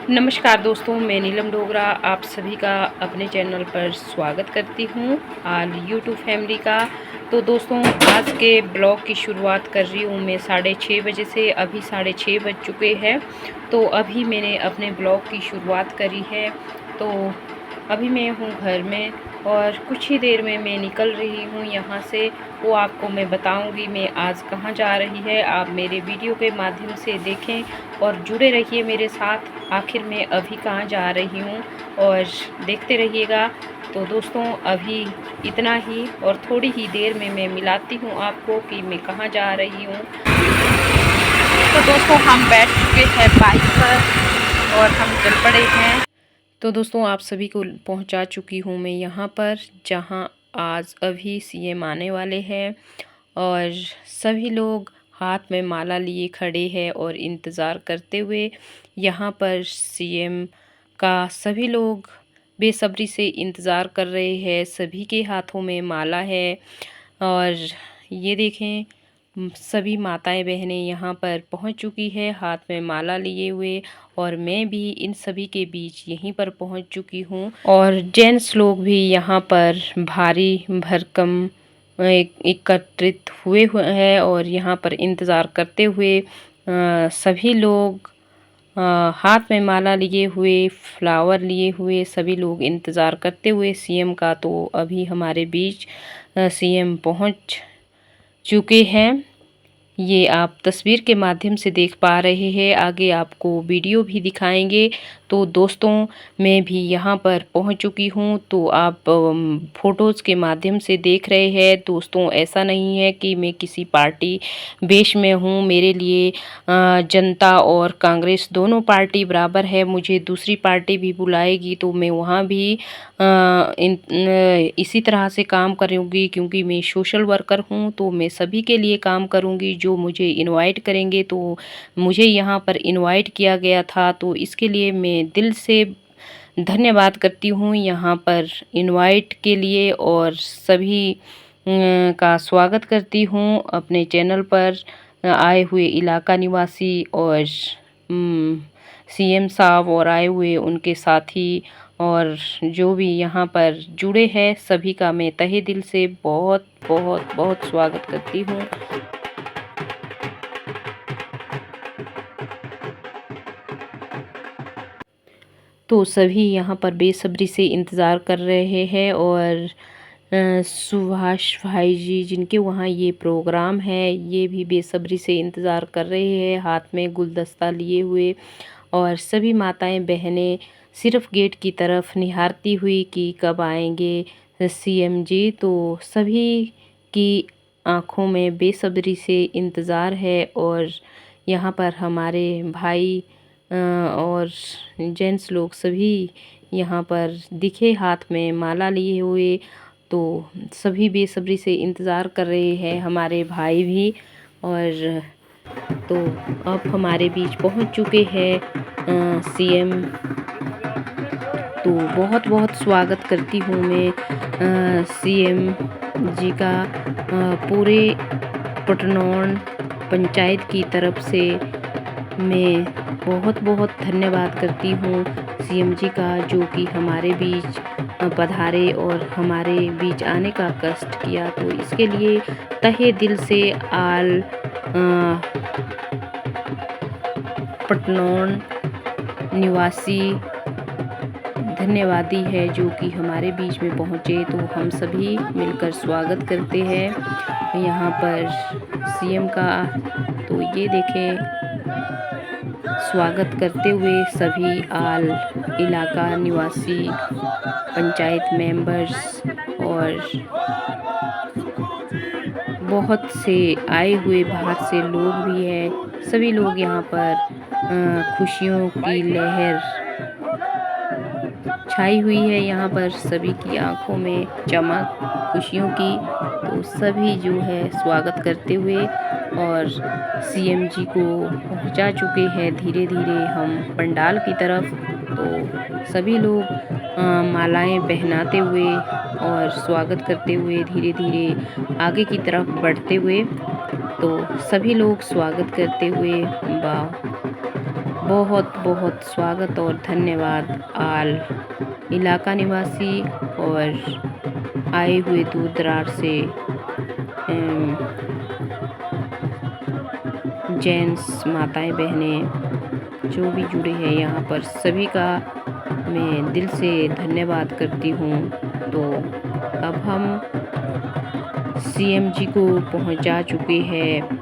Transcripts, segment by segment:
नमस्कार दोस्तों, मैं नीलम डोगरा आप सभी का अपने चैनल पर स्वागत करती हूँ ऑल यूट्यूब फैमिली का। तो दोस्तों, आज के ब्लॉग की शुरुआत कर रही हूँ मैं 6:30 बजे से। अभी 6:30 बज चुके हैं। तो अभी मैंने अपने ब्लॉग की शुरुआत करी है। तो अभी मैं हूँ घर में और कुछ ही देर में मैं निकल रही हूँ यहाँ से। वो आपको मैं बताऊँगी मैं आज कहाँ जा रही है। आप मेरे वीडियो के माध्यम से देखें और जुड़े रहिए मेरे साथ। आखिर मैं अभी कहाँ जा रही हूँ और देखते रहिएगा। तो दोस्तों, अभी इतना ही और थोड़ी ही देर में मैं मिलाती हूँ आपको कि मैं कहाँ जा रही हूँ। तो दोस्तों, हम बैठ चुके हैं बाइक पर और हम चल पड़े हैं। तो दोस्तों, आप सभी को पहुंचा चुकी हूं मैं यहां पर, जहां आज अभी सीएम आने वाले हैं और सभी लोग हाथ में माला लिए खड़े हैं और इंतज़ार करते हुए यहां पर सीएम का सभी लोग बेसब्री से इंतज़ार कर रहे हैं। सभी के हाथों में माला है और ये देखें, सभी माताएं बहनें यहाँ पर पहुँच चुकी है हाथ में माला लिए हुए। और मैं भी इन सभी के बीच यहीं पर पहुँच चुकी हूँ और जेंट्स लोग भी यहाँ पर भारी भरकम एकत्रित हुए हैं और यहाँ पर इंतज़ार करते हुए सभी लोग हाथ में माला लिए हुए, फ्लावर लिए हुए सभी लोग इंतज़ार करते हुए सीएम का। तो अभी हमारे बीच सीएम पहुँच चुके हैं। ये आप तस्वीर के माध्यम से देख पा रहे हैं, आगे आपको वीडियो भी दिखाएंगे। तो दोस्तों, मैं भी यहाँ पर पहुँच चुकी हूँ। तो आप फ़ोटोज़ के माध्यम से देख रहे हैं। दोस्तों, ऐसा नहीं है कि मैं किसी पार्टी बेश में हूँ। मेरे लिए जनता और कांग्रेस दोनों पार्टी बराबर है। मुझे दूसरी पार्टी भी बुलाएगी तो मैं वहाँ भी इसी तरह से काम करूँगी, क्योंकि मैं सोशल वर्कर हूँ। तो मैं सभी के लिए काम करूँगी। जो मुझे इनवाइट करेंगे, तो मुझे यहाँ पर इनवाइट किया गया था, तो इसके लिए मैं दिल से धन्यवाद करती हूँ यहाँ पर इनवाइट के लिए और सभी का स्वागत करती हूँ अपने चैनल पर आए हुए इलाका निवासी और सीएम साहब और आए हुए उनके साथी और जो भी यहाँ पर जुड़े हैं, सभी का मैं तहे दिल से बहुत बहुत बहुत स्वागत करती हूँ। तो सभी यहाँ पर बेसब्री से इंतज़ार कर रहे हैं और सुभाष भाई जी, जिनके वहाँ ये प्रोग्राम है, ये भी बेसब्री से इंतज़ार कर रहे हैं हाथ में गुलदस्ता लिए हुए। और सभी माताएं बहनें सिर्फ गेट की तरफ निहारती हुई कि कब आएंगे सीएम जी। तो सभी की आंखों में बेसब्री से इंतज़ार है और यहाँ पर हमारे भाई और जेंट्स लोग सभी यहाँ पर दिखे हाथ में माला लिए हुए। तो सभी बेसब्री से इंतज़ार कर रहे हैं, हमारे भाई भी। और तो अब हमारे बीच पहुंच चुके हैं सीएम। तो बहुत बहुत स्वागत करती हूँ मैं सीएम जी का पूरे पटनौन पंचायत की तरफ से। मैं बहुत बहुत धन्यवाद करती हूँ सीएम जी का, जो कि हमारे बीच पधारे और हमारे बीच आने का कष्ट किया। तो इसके लिए तहे दिल से आल पटनौन निवासी धन्यवादी है, जो कि हमारे बीच में पहुँचे। तो हम सभी मिलकर स्वागत करते हैं यहाँ पर सीएम का। तो ये देखें, स्वागत करते हुए सभी आल इलाका निवासी पंचायत मेंबर्स और बहुत से आए हुए बाहर से लोग भी हैं। सभी लोग यहाँ पर खुशियों की लहर छाई हुई है। यहाँ पर सभी की आंखों में चमक खुशियों की। तो सभी जो है स्वागत करते हुए और सीएम जी को पहुँचा चुके हैं धीरे धीरे हम पंडाल की तरफ। तो सभी लोग मालाएं पहनाते हुए और स्वागत करते हुए धीरे धीरे आगे की तरफ बढ़ते हुए। तो सभी लोग स्वागत करते हुए बहुत बहुत स्वागत और धन्यवाद आल इलाका निवासी और आए हुए दूर दराज से जेंट्स माताएं बहनें जो भी जुड़े हैं यहाँ पर, सभी का मैं दिल से धन्यवाद करती हूँ। तो अब हम सीएमजी को पहुँचा चुके हैं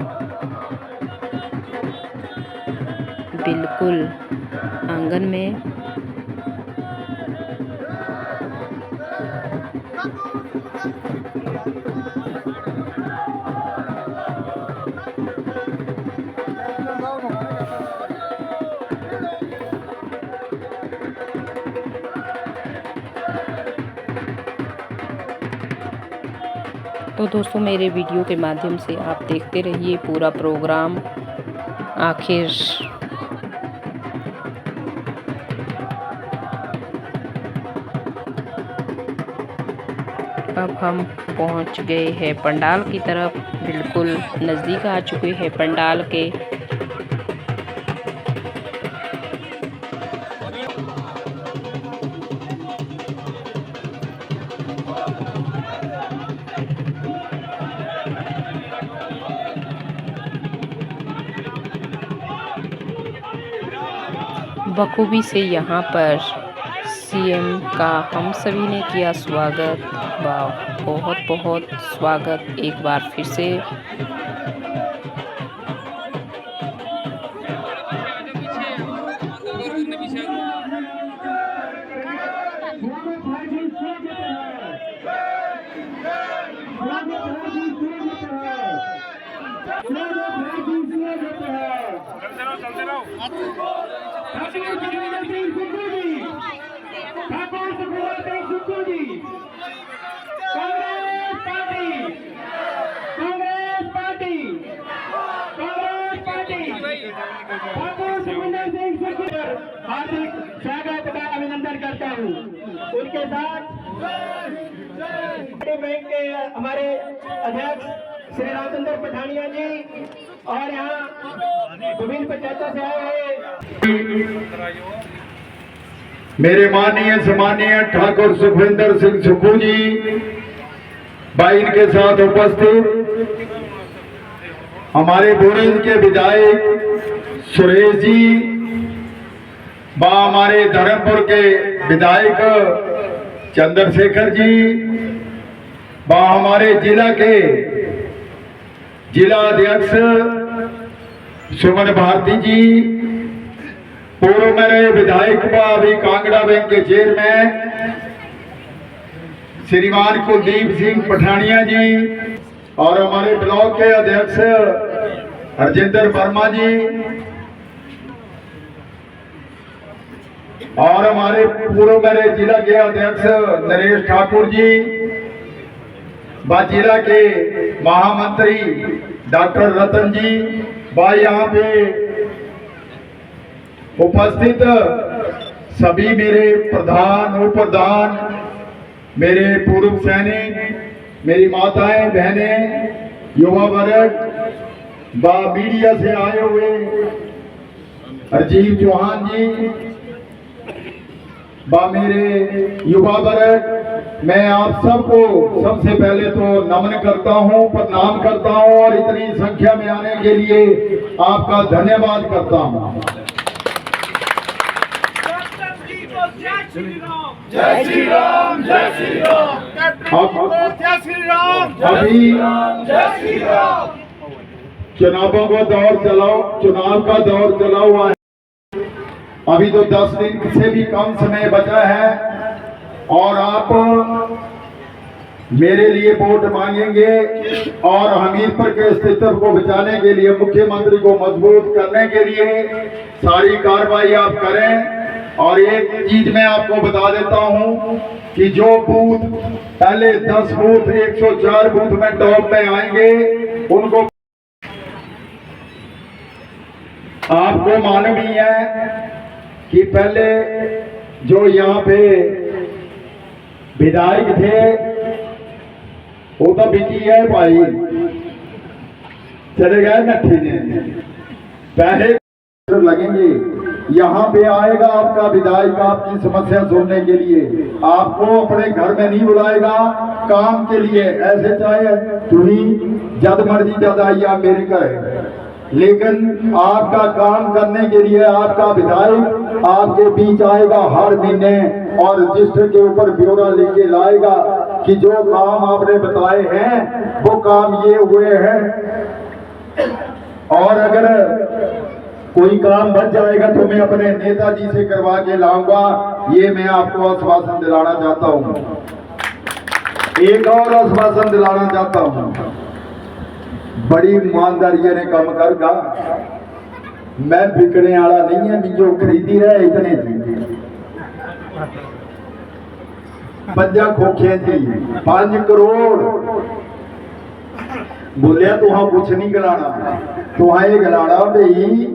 बिल्कुल आंगन में। तो दोस्तों मेरे वीडियो के माध्यम से आप देखते रहिए पूरा प्रोग्राम आखिर। अब हम पहुंच गए हैं पंडाल की तरफ, बिल्कुल नज़दीक आ चुके हैं पंडाल के। बखूबी से यहाँ पर सीएम का हम सभी ने किया स्वागत। वाह, बहुत बहुत स्वागत एक बार फिर से। हार्दिक स्वागत का अभिनंदन करता हूँ। उनके साथ बैंक के हमारे अध्यक्ष श्री रामचंद्र पठानिया जी और यहाँ विभिन्न पंचायतों से आए हुए मेरे माननीय सम्मानीय ठाकुर सुखविंदर सिंह सुक्खू जी भाई, इनके साथ उपस्थित हमारे बुरेज के विधायक सुरेश जी, हमारे धर्मपुर के विधायक चंद्रशेखर जी, हमारे जिला के जिला अध्यक्ष सुमन भारती जी, पूर्व में रहे विधायक व अभी कांगड़ा बैंक के चेयरमैन श्रीमान कुलदीप सिंह पठानिया जी, और हमारे ब्लॉक के अध्यक्ष हरजिंदर वर्मा जी, और हमारे पूर्व मेरे जिला के अध्यक्ष नरेश ठाकुर जी, व जिला के महामंत्री डॉक्टर रतन जी, भाई यहाँ पे उपस्थित सभी मेरे प्रधान उप प्रधान, मेरे पूर्व सैनिक, मेरी माताएं बहनें, युवा वर्ग व मीडिया से आए हुए राजीव चौहान जी व मेरे युवा वर्ग, मैं आप सबको सबसे पहले तो नमन करता हूं, प्रणाम करता हूं और इतनी संख्या में आने के लिए आपका धन्यवाद करता हूं। जय श्री राम, जय श्री राम, जय श्री राम, जय श्री राम। चुनावों का दौर चुनाव का दौर चला हुआ है। अभी तो 10 दिन से भी कम समय बचा है और आप मेरे लिए वोट मांगेंगे और हमीरपुर के अस्तित्व को बचाने के लिए, मुख्यमंत्री को मजबूत करने के लिए सारी कार्रवाई आप करें। और एक चीज मैं आपको बता देता हूं कि जो बूथ पहले 10 बूथ 104 बूथ में टॉप में आएंगे, उनको आपको मालूम ही है कि पहले जो यहाँ पे विधायक थे वो तो बिकी है भाई, चले गए नट्ठी ने, पहले लगेंगे यहाँ पे आएगा आपका विधायक आपकी समस्या सुनने के लिए, आपको अपने घर में नहीं बुलाएगा काम के लिए। ऐसे चाहे तुम्हें जद मर्जी जद आइए मेरे घर, लेकिन आपका काम करने के लिए आपका विधायक आपके बीच आएगा हर महीने और रजिस्टर के ऊपर ब्यौरा लेके लाएगा कि जो काम आपने बताए हैं वो काम ये हुए हैं। और अगर कोई काम बच जाएगा तो मैं अपने नेताजी से करवा के लाऊंगा, ये मैं आपको आश्वासन दिलाना चाहता हूँ। एक और आश्वासन दिलाना चाहता हूँ, बड़ी ईमानदारी ने काम करगा, मैं बिकने वाला नहीं है, जो खरीदी रहे इतने जी 5 खोखे जी 5 करोड़ बोलिया तुहा कुछ नहीं गलाना, तुहा ये गलाना भाई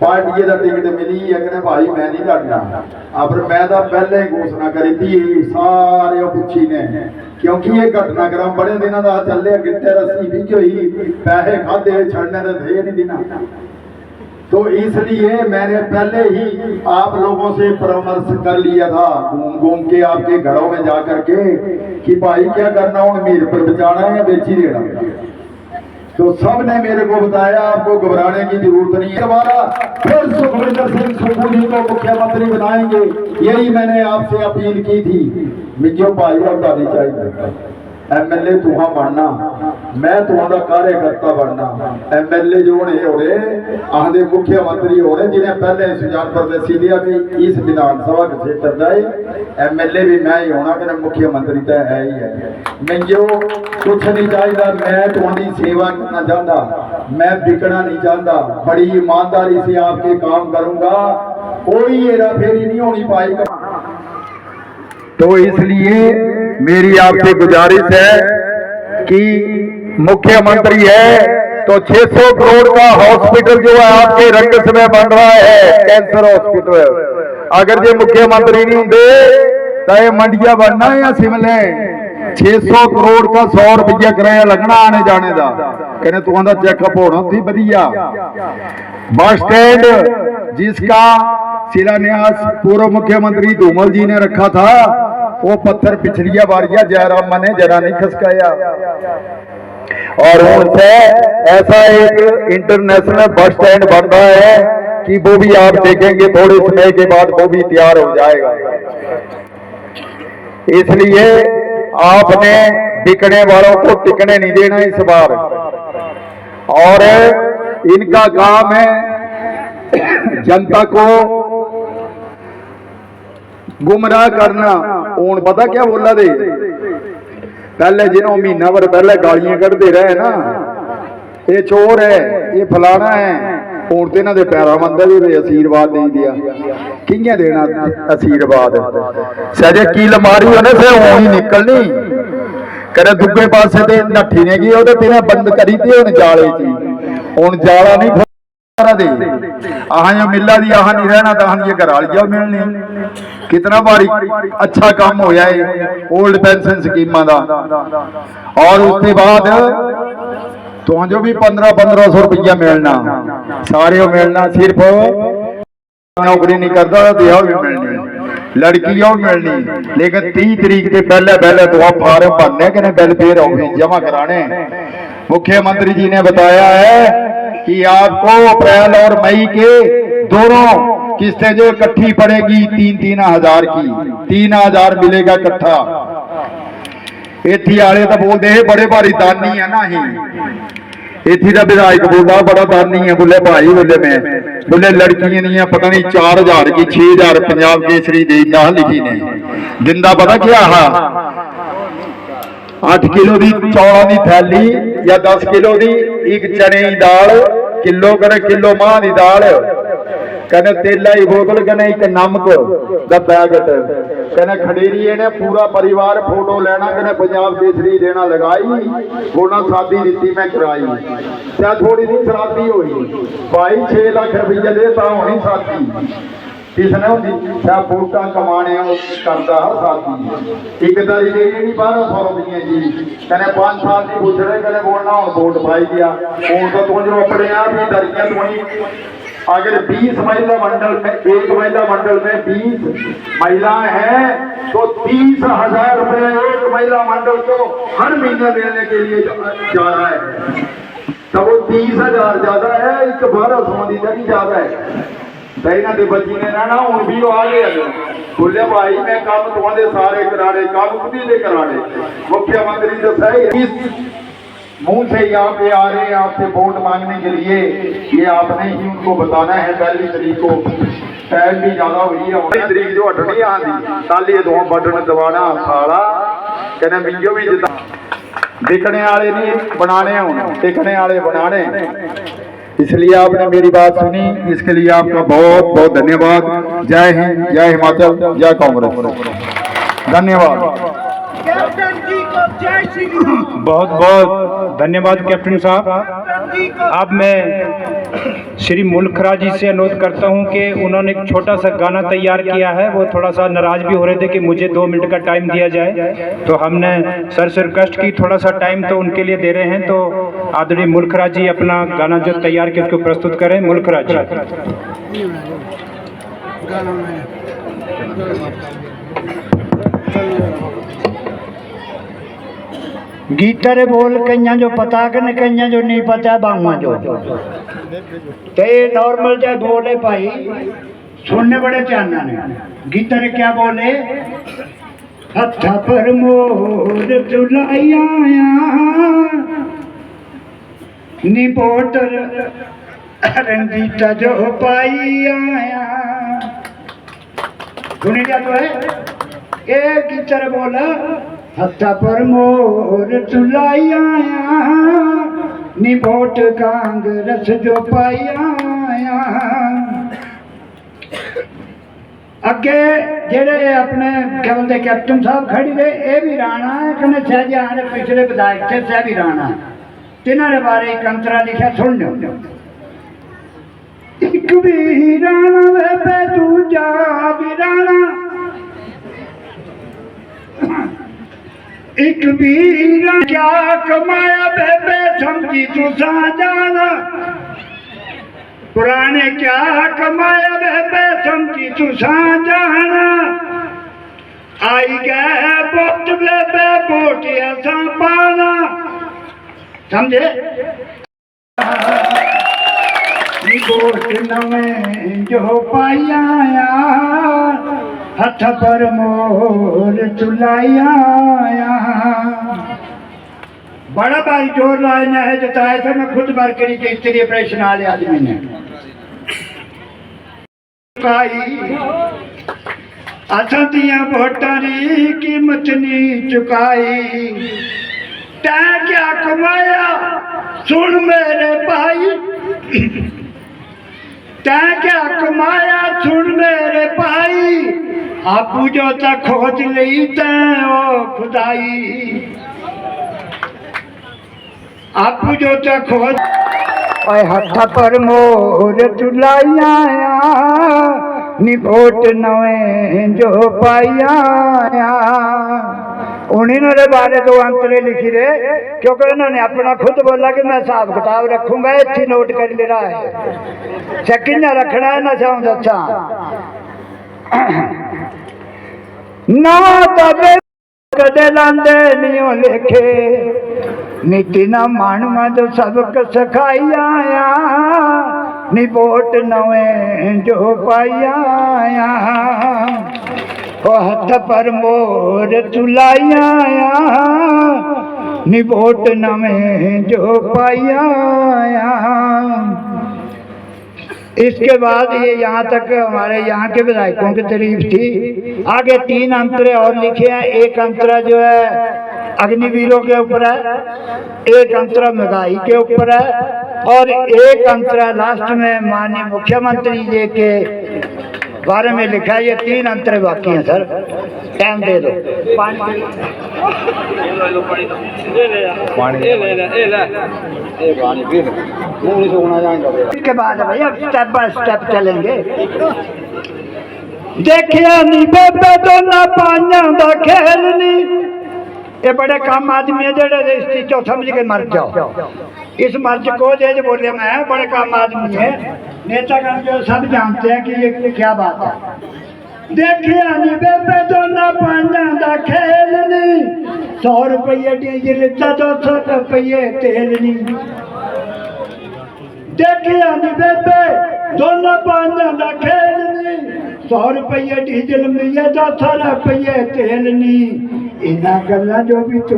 पार्टी का टिकट मिली अगर भाई मैं नहीं लड़ना। अब मैं तो पहले ही घोषणा करी थी सारे पुछी ने, क्योंकि ये घटनाक्रम बड़े दिनों का चले, गिट्टे रस्सी भी हुई, पैसे खाते छड़ने तो थे नहीं देना, तो इसलिए मैंने पहले ही आप लोगों से परामर्श कर लिया था घूम घूम के आपके घरों में जा करके कि भाई क्या करना, उन मीर पर बचाना है या बेची देना। तो सब ने मेरे को बताया आपको घबराने की जरूरत नहीं है, दोबारा फिर सुखविंदर सिंह सुक्खू जी को मुख्यमंत्री बनाएंगे, यही मैंने आपसे अपील की थी। मिजो भाई अब चाहिए एमएलए तुहा बनना, मैं तुहां कार्यकर्ता बनना। एमएलए जो ने हो रहे आंदे मुख्यमंत्री हो रहे, जिन्हें पहले सुजान प्रदेशी दिया कि इस विधानसभा के क्षेत्र का एमएलए भी मैं ही होना, कि मुख्यमंत्री तो है ही है। मैं जो कुछ नहीं चाहिए, मैं तुम्हारी सेवा करना चाहता, मैं बिकना नहीं चाहता, बड़ी ईमानदारी से आपके काम करूंगा, कोई हेरा फेरी नहीं होनी पाएगा। तो इसलिए मेरी आपसे गुजारिश है कि मुख्यमंत्री है तो 600 करोड़ का हॉस्पिटल जो है आपके रंगस में बन रहा है, कैंसर हॉस्पिटल, अगर ये मुख्यमंत्री नहीं होंगे तो ये मंडिया बनना है या शिमले। 600 करोड़ का 100 रुपया किराया लगना आने जाने का, कहने तुम्हारा चेकअप होना थी बढ़िया। बस स्टैंड जिसका शिलान्यास पूर्व मुख्यमंत्री धूमल जी ने रखा था, वो पत्थर पिछलिया बारिया जयराम ने जरा नहीं खसकाया, और उनसे ऐसा एक इंटरनेशनल बस स्टैंड बन रहा है कि वो भी आप देखेंगे थोड़े समय के बाद वो भी तैयार हो जाएगा। इसलिए आपने बिकने वालों को टिकने नहीं देना इस बार, और इनका काम है जनता को गुमराह करना। उन पता क्या बोला दे, पहले जिन्हों महीना भर पहले गालियां करते रहे ना, ये चोर है, ये फलाना है, हूं तो इन्हों के पैरा मंदिर आशीर्वाद दे दिया। कियां देना आशीर्वाद, सजे की लमारी उन्हें से ही निकलनी, कदे दुगे पासे ते नठी ने गई वो तिने बंद करी थी उन जाले की, हूं जाला नहीं दे आह जो मिला दी आह नहीं रहना, तो आह घर वालिया मिलनी। कितना बारी अच्छा काम होया है ओल्ड पेंशन स्कीमां दा, और उसके बाद तो जो भी 1500 रुपया मिलना, सारे मिलना, सिर्फ नौकरी नहीं करता दिया भी मिलनी, लड़कियों मिलनी। लेकिन 30 तारीख के पहले तो आप फार्म भरने के वेलफेयर ऑफिस जमा कराने। मुख्यमंत्री जी ने बताया है कि आपको अप्रैल और मई के दोनों किस्तें जो इकट्ठी पड़ेगी 3-3 हजार की, 3000 मिलेगा इकट्ठा। इथी वाले तो बोलते हैं बड़े भारी दानी है ना, ही इथी का विधायक बोलता बड़ा दानी है, बोले भाई बोले मैं बोले लड़कियां नहीं है पता नहीं 4000 की 6000 पंजाब केसरी देना लिखी ने दिंदा पता क्या, 8 किलो की चौलों की थैली या 10 किलो की एक चने की दाल, किलो मां की दाल, कहने तेला की बोतल, कहने एक नमक का पैकेट, कहने खडेरी ने पूरा परिवार फोटो लेना, कहने पंजाब केसरी देना लगाई, बोलना शादी दी मैं कराई, क्या थोड़ी सी शराबी हुई भाई 6 लाख रुपया देता होनी शादी किसने होती, क्या वोटा कमाने करता हर साथी। एक तारी दे नहीं 1200 रुपये जी, कहने 5 साल की पूछ रहे, कहने बोलना हूँ वोट पाई गया, हूँ तो तुझे अपने आप ही दरिया तुम अगर 20 महिला मंडल में, एक महिला मंडल में 20 महिलाएं हैं तो 30,000 रुपये एक महिला मंडल को हर महीने देने के लिए जा रहा है। तो वो 30,000 ज्यादा है, एक 1200 दी तक ज्यादा है। सही दे बच्ची ने ना हूं भी आ गए बोले भाई मैं काम तुम्हारे सारे कराने काम खुद ही कराने। मुख्यमंत्री तो सही मुंह से यहाँ पे आ रहे हैं आपसे वोट मांगने के लिए, ये आपने ही उनको बताना है। 1 तारीख को टाइम भी ज्यादा हुई है, 1 तारीख जो हटनी आती ताली दो बटन दबाना साला कहने मिंजो भी जिता दिखने वाले नहीं बनाने होने, दिखने वाले बनाने। इसलिए आपने मेरी बात सुनी, इसके लिए आपका बहुत बहुत धन्यवाद। जय हिंद, जय हिमाचल, जय कांग्रेस। धन्यवाद। बहुत बहुत धन्यवाद कैप्टन साहब। अब मैं श्री मुल्खराज जी से अनुरोध करता हूं कि उन्होंने एक छोटा सा गाना तैयार किया है। वो थोड़ा सा नाराज भी हो रहे थे कि मुझे 2 मिनट का टाइम दिया जाए, तो हमने सर से रिक्वेस्ट की थोड़ा सा टाइम तो उनके लिए दे रहे हैं। तो आदरणीय मुल्खराज जी अपना गाना जो तैयार किया उसको प्रस्तुत करें। मुल्खराज जी। गीतर बोल कईया जो पता कन कईया जो नहीं पता बाहुआ जो ते नॉर्मल जो बोले भाई सुनने बड़े चाहना ने। गीतर क्या बोले, हथा पर मोर चुलाया नी बोटर रंगीता जो पाई आया। सुनी क्या तो है ये गीतर बोला, हथा पर मोर चुलाया नी वोट कांग्रेस जो पाया। अगे जेड़े अपने क्या बोलते कैप्टन साहब खड़ी रहे, ये भी राणा है कने सहजान पिछले विधायक थे सह भी राणा, तिन्हारे बारे एक अंतरा लिखा सुन लो। एक भी राणा वे दूजा भी राणा, एक वीर क्या कमाया बेबे समझी तू जाना, पुराने क्या कमाया बेबे समझी तू जाना। आई गए वोट बेबे वोट ऐसा पाना, समझे वोट नवे जो पाया हथ पर मोर चुलाया। बड़ा भाई जोर लाया है जताया था, मैं खुद बार करी के इतनी ऑपरेशन वाले आदमी ने असा दिया वोटां दी कीमत नहीं चुकाई। तैं क्या कमाया सुन मेरे भाई, तैं क्या कमाया सुन मेरे भाई, आपू जो तक खोज ली तैं ओ खुदाई। आपू जो तक खोज हथ पर मोर चुलाया नी वोट नवे जो पाया। उन्होंने बारे दो अंतरे लिखी रहे, क्योंकि उन्होंने अपना खुद बोला कि मैं हिसाब किताब रखूंगा, इतनी नोट कर ले रहा है किन्ना रखना है ना चाहूँ अच्छा ना तबे कदे लांदे नियो लेखे नीति ना मान मद सबक सखाई आया नी वोट नवे जो पाया। ओ हथ पर मोर चुलाया नी वोट नवे जो पाया। इसके बाद ये यहाँ तक हमारे यहाँ के विधायकों की तारीफ थी। आगे 3 अंतरे और लिखे हैं। एक अंतरा जो है अग्निवीरों के ऊपर है, एक अंतरा महंगाई के ऊपर है और एक अंतरा लास्ट में माननीय मुख्यमंत्री जी के बारे में लिखा है। ये 3 अंतरे बाकी हैं सर, टाइम दे दो। इसके बाद भाई अब स्टेप बाय स्टेप चलेंगे। देखिया नी बेबे दोना पाइया दा खेल नी, ये बड़े कम आदमी है जेड़े इस चीज़ को समझ के मर जाओ। इस मर्ज को जे बोले मैं बड़े कम आदमी है नेतागण जो सब जानते हैं कि ये क्या बात है। देखिया नी बेबे दोनों पांजा दा खेल नी, 100 रुपये डीजल दा 200 रुपये तेल नी। देखिया नी बेबे दोनों पांजा दा खेल नी, 100 रुपये डीजल मिले 200 रुपये तेल नी। इन्हां गल्लां जो भी तू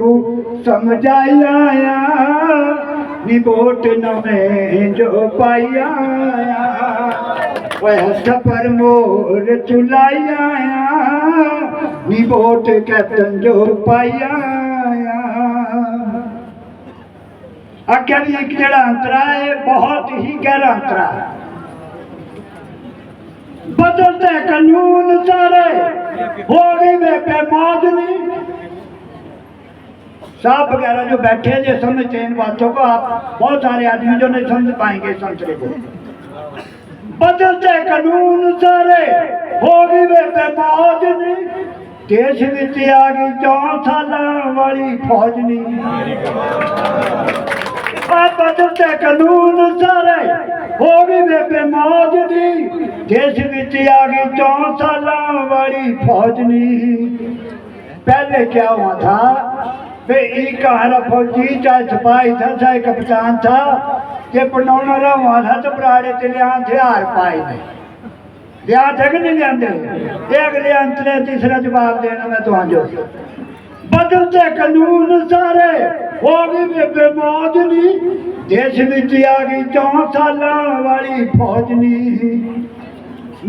समझाई आया नी, वोट नवें जो पाई आया, हथ पर मोर चुलाई आया नी, वोट कैप्टन जो पाई आया। अगर एक जड़ा अंतरा है, बहुत ही गहरा अंतरा है। बदलते कानून सारे हो गई वे मौज नहीं। साहब वगैरह जो बैठे हैं, जो समझते हैं इन बातों को, आप बहुत सारे आदमी जो नहीं समझ पाएंगे इस अंतरे को। बदलते कानून सारे हो गई वे मौज नहीं, देश विच आ गई 4 साल वाली फौज नहीं। बदलते कानून सारे हो गई वे मौज नहीं, देश विच आ गई 4 साल वाली फौज नहीं। पहले क्या हुआ था, एक हरा फौजी चाहे सिपाही था चाहे कप्तान था, ये पनौना हुआ था तो बराड़े ते लिया हथियार पाए नहीं, लिया थे कि नहीं लिया। ये अगले अंतरे तीसरा जवाब देना मैं तो जो बदलते कानून सारे हो गई बेमौज नहीं, देश विच आ गई 4 साल वाली फौज नहीं।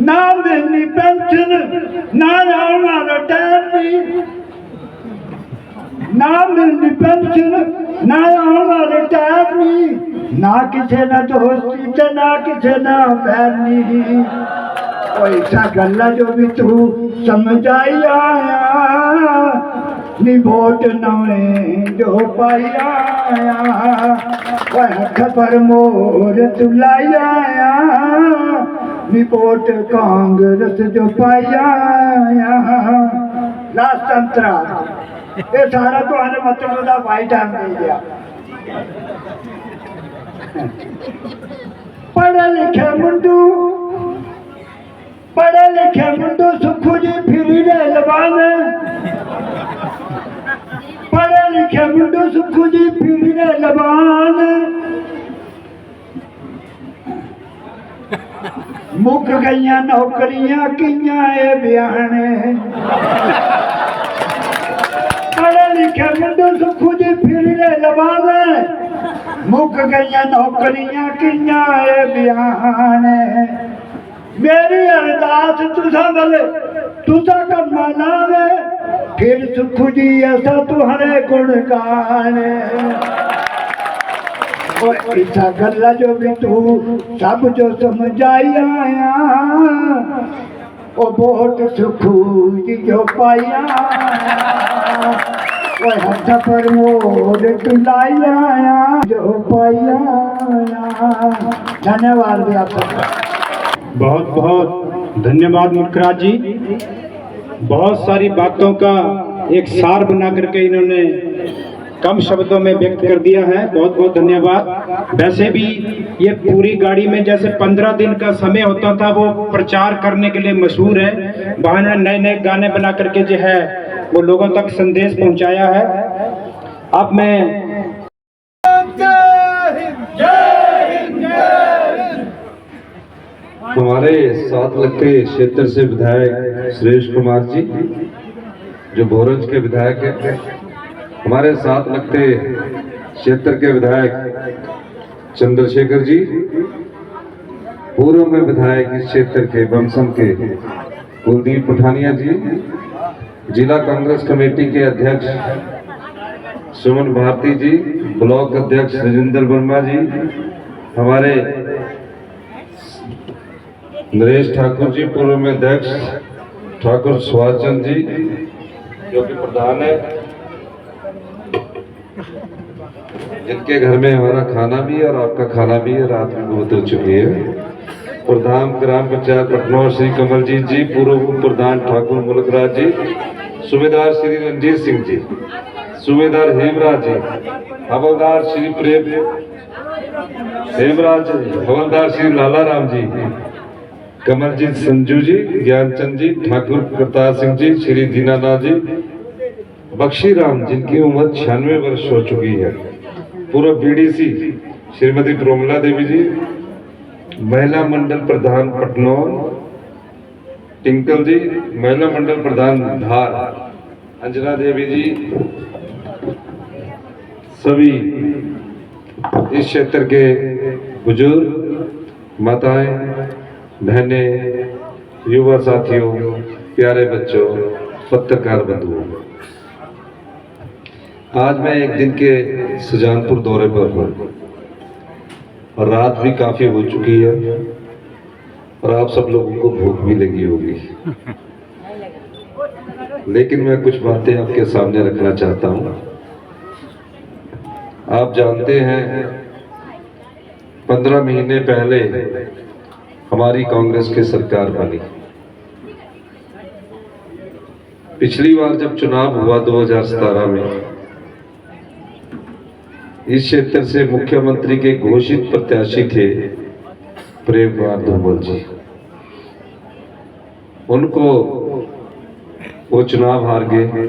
ना मिलनी पेंशन ना आना रिटायर, ना मिलनी पेंशन ना आना रिटायर नहीं, ना किसे ना दोस्ती ते ना किसे ना बैर नहीं। ऐसा गल्ला जो भी तू समझाई आया नी, वोट नवें जो पाई आया, हथ पर मोर तुलाई आया नी, वोट कांग्रेस जो पाई आया। लास्ट अंतरा ये सारा तो हमें मतलब का वाई टाइम मिल गया। पढ़े लिखे मुंडू सुखू जी फिरी रेलवान, पढ़े लिखे मुंडू सुखू जी फिरी रेलवान, मुक गई नौकरियां किया ब्याहने। पढ़े लिखे मुंडे सुखू जी फिर लवाने, मुक गई नौकरियां किया ब्याहने। मेरी अरदास तुसा बल तुसा कम्मा लावे, फिर सुखू जी ऐसा तुहरे गुण गाने। ऐसा गल्ला जो भी तू सब जो समझाई आया, ओ वोट सुखू जी जो पाया, हथ पर मोर तुलाई आया जो पाया। धन्यवाद भी आप सबका। बहुत बहुत धन्यवाद मुल्खराज जी। बहुत सारी बातों का एक सार बना करके इन्होंने कम शब्दों में व्यक्त कर दिया है। बहुत बहुत धन्यवाद। वैसे भी ये पूरी गाड़ी में जैसे 15 दिन का समय होता था, वो प्रचार करने के लिए मशहूर है। वहाँ नए नए गाने बना करके जो है वो लोगों तक संदेश पहुंचाया है। अब मैं हमारे साथ लगते क्षेत्र से विधायक सुरेश कुमार जी जो भोरंज के विधायक हैं, हमारे साथ लगते क्षेत्र के विधायक चंद्रशेखर जी, पूर्व में विधायक इस क्षेत्र के बमसम के कुलदीप पठानिया जी, जिला कांग्रेस कमेटी के अध्यक्ष सुमन भारती जी, ब्लॉक अध्यक्ष राजेंद्र वर्मा जी, हमारे नरेश ठाकुर जी, पूर्व में अध्यक्ष ठाकुर सुभाष चंद जी जो कि प्रधान है, जिनके घर में हमारा खाना भी है और आपका खाना भी है, रात में बहुत हो चुकी है। प्रधान ग्राम पंचायत पटनौर श्री कमलजीत जी, पूर्व प्रधान ठाकुर मुल्खराज जी, सूबेदार श्री रंजीत सिंह जी, सूबेदार हेमराज जी, हवलदार श्री प्रेम हेमराज जी, हवलदार श्री लाला राम जी, कमलजीत संजू जी, ज्ञानचंद जी, ठाकुर करतार सिंह जी, श्री दीनानाथ जी, बख्शी राम जिनकी उम्र 96 वर्ष हो चुकी है, पूर्व बीडीसी श्रीमती प्रोमला देवी जी, महिला मंडल प्रधान पटनौर टिंकल जी, महिला मंडल प्रधान धार अंजना देवी जी, सभी इस क्षेत्र के बुजुर्ग, माताएं, बहनें, युवा साथियों, प्यारे बच्चों, पत्रकार बंधुओं, आज मैं एक दिन के सुजानपुर दौरे पर हूँ और रात भी काफी हो चुकी है और आप सब लोगों को भूख भी लगी होगी, लेकिन मैं कुछ बातें आपके सामने रखना चाहता हूँ। आप जानते हैं 15 महीने पहले हमारी कांग्रेस की सरकार बनी। पिछली बार जब चुनाव हुआ 2017 में, इस क्षेत्र से मुख्यमंत्री के घोषित प्रत्याशी थे प्रेम कुमार धूमल जी। उनको वो चुनाव हार गए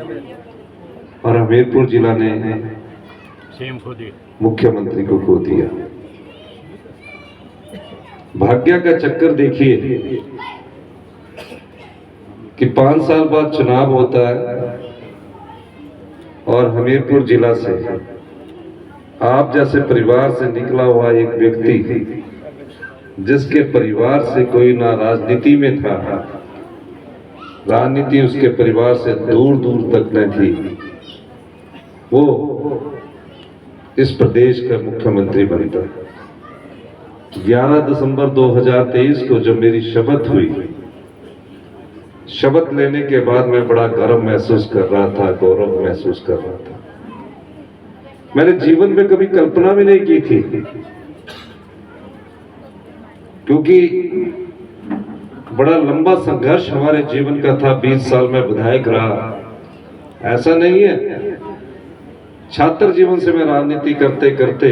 और हमीरपुर जिला ने मुख्यमंत्री को खो दिया। भाग्य का चक्कर देखिए कि 5 साल बाद चुनाव होता है और हमीरपुर जिला से आप जैसे परिवार से निकला हुआ एक व्यक्ति, जिसके परिवार से कोई ना राजनीति में था, राजनीति उसके परिवार से दूर दूर तक न थी, वो इस प्रदेश का मुख्यमंत्री बनता। 11 दिसंबर 2023 को जब मेरी शपथ हुई, शपथ लेने के बाद मैं बड़ा गर्व महसूस कर रहा था, गौरव महसूस कर रहा था। मैंने जीवन में कभी कल्पना भी नहीं की थी, क्योंकि बड़ा लंबा संघर्ष हमारे जीवन का था। 20 साल में विधायक रहा, ऐसा नहीं है। छात्र जीवन से मैं राजनीति करते करते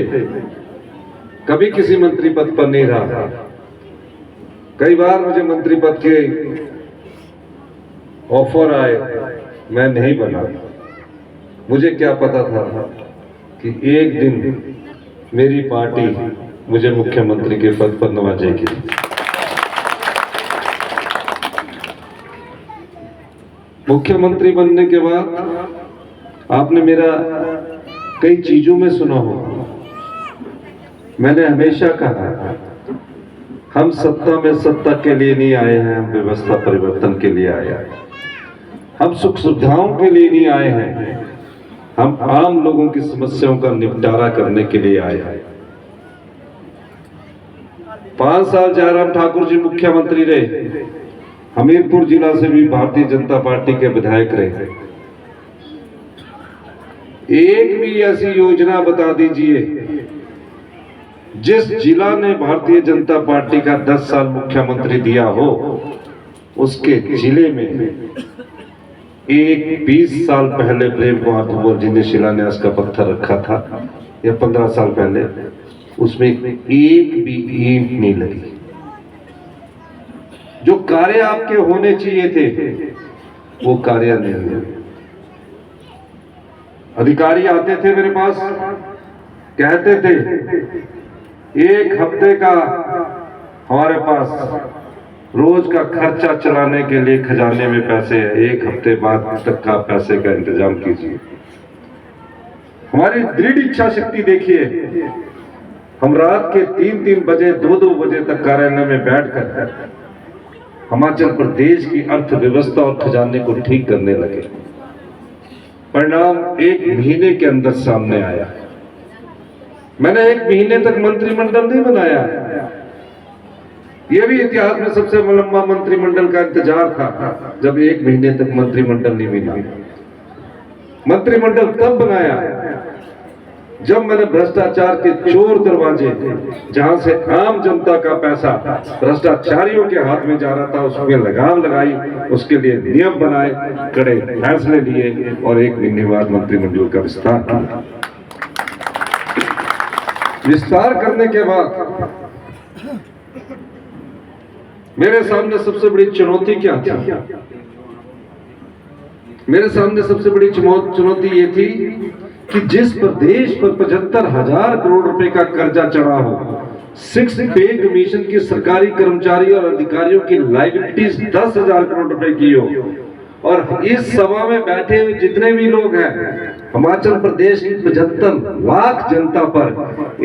कभी किसी मंत्री पद पर नहीं रहा। कई बार मुझे मंत्री पद के ऑफर आए, मैं नहीं बना। मुझे क्या पता था कि एक दिन मेरी पार्टी मुझे मुख्यमंत्री के पद पर नवाजेगी। मुख्यमंत्री बनने के बाद आपने मेरा कई चीजों में सुना होगा। मैंने हमेशा कहा, हम सत्ता में सत्ता के लिए नहीं आए हैं, हम व्यवस्था परिवर्तन के लिए आए हैं। हम सुख सुविधाओं के लिए नहीं आए हैं, हम आम लोगों की समस्याओं का निपटारा करने के लिए आए हैं। 5 साल जयराम ठाकुर जी मुख्यमंत्री रहे, हमीरपुर जिला से भी भारतीय जनता पार्टी के विधायक रहे। एक भी ऐसी योजना बता दीजिए जिस जिला ने भारतीय जनता पार्टी का 10 साल मुख्यमंत्री दिया हो, उसके जिले में एक 20 साल पहले प्रेम कुमार धूमल जी ने शिलान्यास का पत्थर रखा था, या 15 साल पहले, उसमें एक भी ईंट नहीं लगी। जो कार्य आपके होने चाहिए थे, वो कार्य नहीं हुए। अधिकारी आते थे मेरे पास, कहते थे 1 हफ्ते का हमारे पास रोज का खर्चा चलाने के लिए खजाने में पैसे है, 1 हफ्ते बाद तक का पैसे का इंतजाम कीजिए। हमारी दृढ़ इच्छा शक्ति देखिए। हम रात के 3-3 बजे 2-2 बजे तक कार्यालय में बैठकर हिमाचल प्रदेश की अर्थव्यवस्था और खजाने को ठीक करने लगे। परिणाम 1 महीने के अंदर सामने आया। मैंने 1 महीने तक मंत्रिमंडल नहीं बनाया। यह भी इतिहास में सबसे लंबा मंत्रिमंडल का इंतजार था, जब 1 महीने तक मंत्रिमंडल नहीं मिला। मंत्रिमंडल तब बनाया जब मैंने भ्रष्टाचार के चोर दरवाजे, जहां से आम जनता का पैसा भ्रष्टाचारियों के हाथ में जा रहा था, उसमें लगाम लगाई, उसके लिए नियम बनाए, कड़े फैसले लिए और 1 महीने बाद मंत्रिमंडल का विस्तार किया। विस्तार करने के बाद मेरे सामने सबसे बड़ी चुनौती क्या थी? मेरे सामने सबसे बड़ी चुनौती ये थी कि जिस प्रदेश पर 75,000 करोड़ रुपए का कर्जा चढ़ा हो, 6 पे कमीशन की सरकारी कर्मचारी और अधिकारियों की लायबिलिटीज 10,000 करोड़ रुपए की हो, और इस सभा में बैठे हुए जितने भी लोग हैं, हिमाचल प्रदेश की 75 लाख जनता पर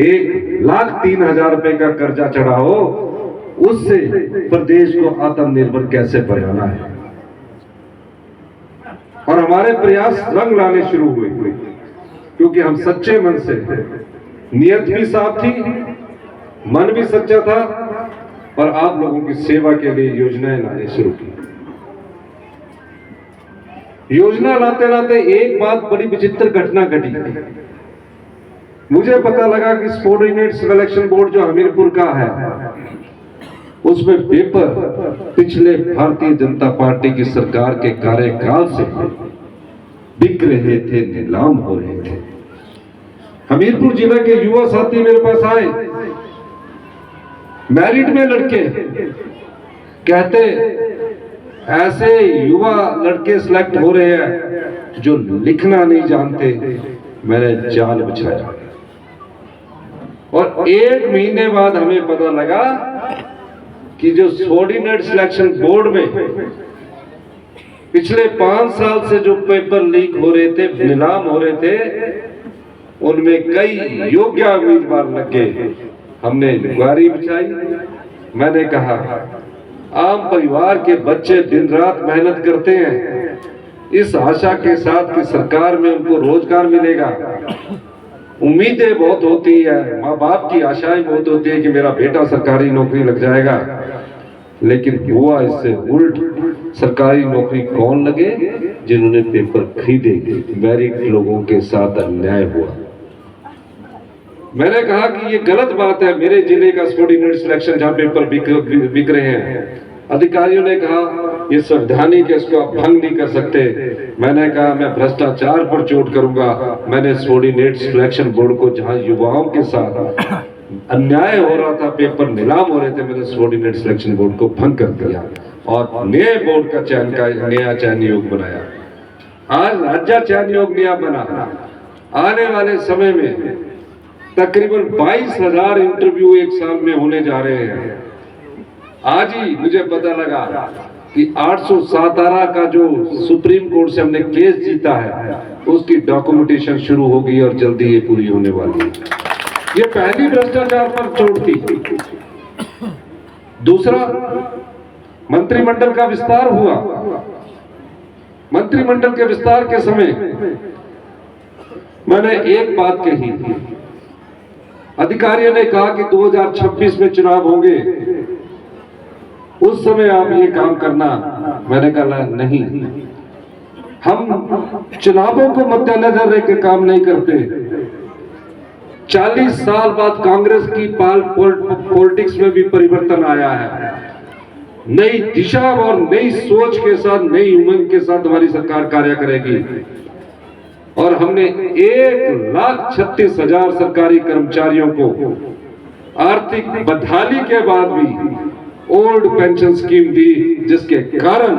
1,03,000 रुपए का कर्जा चढ़ा हो, उससे प्रदेश को आत्मनिर्भर कैसे बनाना है। और हमारे प्रयास रंग लाने शुरू हुए, क्योंकि हम सच्चे मन से थे, नियत भी साफ थी, मन भी सच्चा था, और आप लोगों की सेवा के लिए योजनाएं लाने शुरू की। योजना लाते लाते एक बात बड़ी विचित्र घटना घटी। मुझे पता लगा कि सबॉर्डिनेट सिलेक्शन बोर्ड जो हमीरपुर का है, उसमें पेपर पिछले भारतीय जनता पार्टी की सरकार के कार्यकाल से बिक रहे थे, नीलाम हो रहे थे। हमीरपुर जिले के युवा साथी मेरे पास आए, मैरिट में लड़के, कहते ऐसे युवा लड़के सिलेक्ट हो रहे हैं जो लिखना नहीं जानते। मैंने जाल बिछाया और 1 महीने बाद हमें पता लगा कि जो सबॉर्डिनेट सिलेक्शन बोर्ड में पिछले 5 साल से जो पेपर लीक हो रहे थे, नीलाम हो रहे थे, उनमें कई योग्य उम्मीदवार लगे। हमने इंक्वायरी बिछाई। मैंने कहा आम परिवार के बच्चे दिन रात मेहनत करते हैं, इस आशा के साथ कि सरकार में उनको रोजगार मिलेगा। उम्मीदें बहुत होती है, माँ बाप की आशाएं बहुत होती है कि मेरा बेटा सरकारी नौकरी लग जाएगा, लेकिन हुआ इससे उल्ट। सरकारी नौकरी कौन लगे? जिन्होंने पेपर खरीदे। मैरिट लोगों के साथ अन्याय हुआ। मैंने कहा कि ये गलत बात है, मेरे जिले का सबॉर्डिनेट सिलेक्शन जहां पेपर बिक रहे हैं। अधिकारियों ने कहा ये संवैधानिक है, इसको आप भंग नहीं कर सकते। मैंने कहा मैं भ्रष्टाचार पर चोट करूंगा। मैंने सबॉर्डिनेट सिलेक्शन बोर्ड को, जहां युवाओं के साथ अन्याय हो रहा था, पेपर नीलाम हो रहे थे, मैंने सबॉर्डिनेट सिलेक्शन बोर्ड को भंग कर दिया और नए बोर्ड का नया चयन योग बनाया। आज राज्य चयन योग नया बना। आने वाले समय में तकरीबन 22,000 इंटरव्यू 1 साल में होने जा रहे हैं। आज ही मुझे पता लगा कि 817 का जो सुप्रीम कोर्ट से हमने केस जीता है, उसकी डॉक्यूमेंटेशन शुरू हो गई और जल्दी ये पूरी होने वाली है। ये पहली भ्रष्टाचार पर चोट थी। दूसरा, मंत्रिमंडल का विस्तार हुआ। मंत्रिमंडल के विस्तार के समय मैंने एक बात कही। अधिकारियों ने कहा कि 2026 में चुनाव होंगे, उस समय आप ये काम करना। मैंने कहा नहीं, हम चुनावों को मद्देनजर रख के काम नहीं करते। 40 साल बाद कांग्रेस की पॉलिटिक्स में भी परिवर्तन आया है। नई दिशा और नई सोच के साथ, नई उमंग के साथ हमारी सरकार कार्य करेगी। और हमने 1,36,000 सरकारी कर्मचारियों को आर्थिक बदहाली के बाद भी ओल्ड पेंशन स्कीम दी, जिसके कारण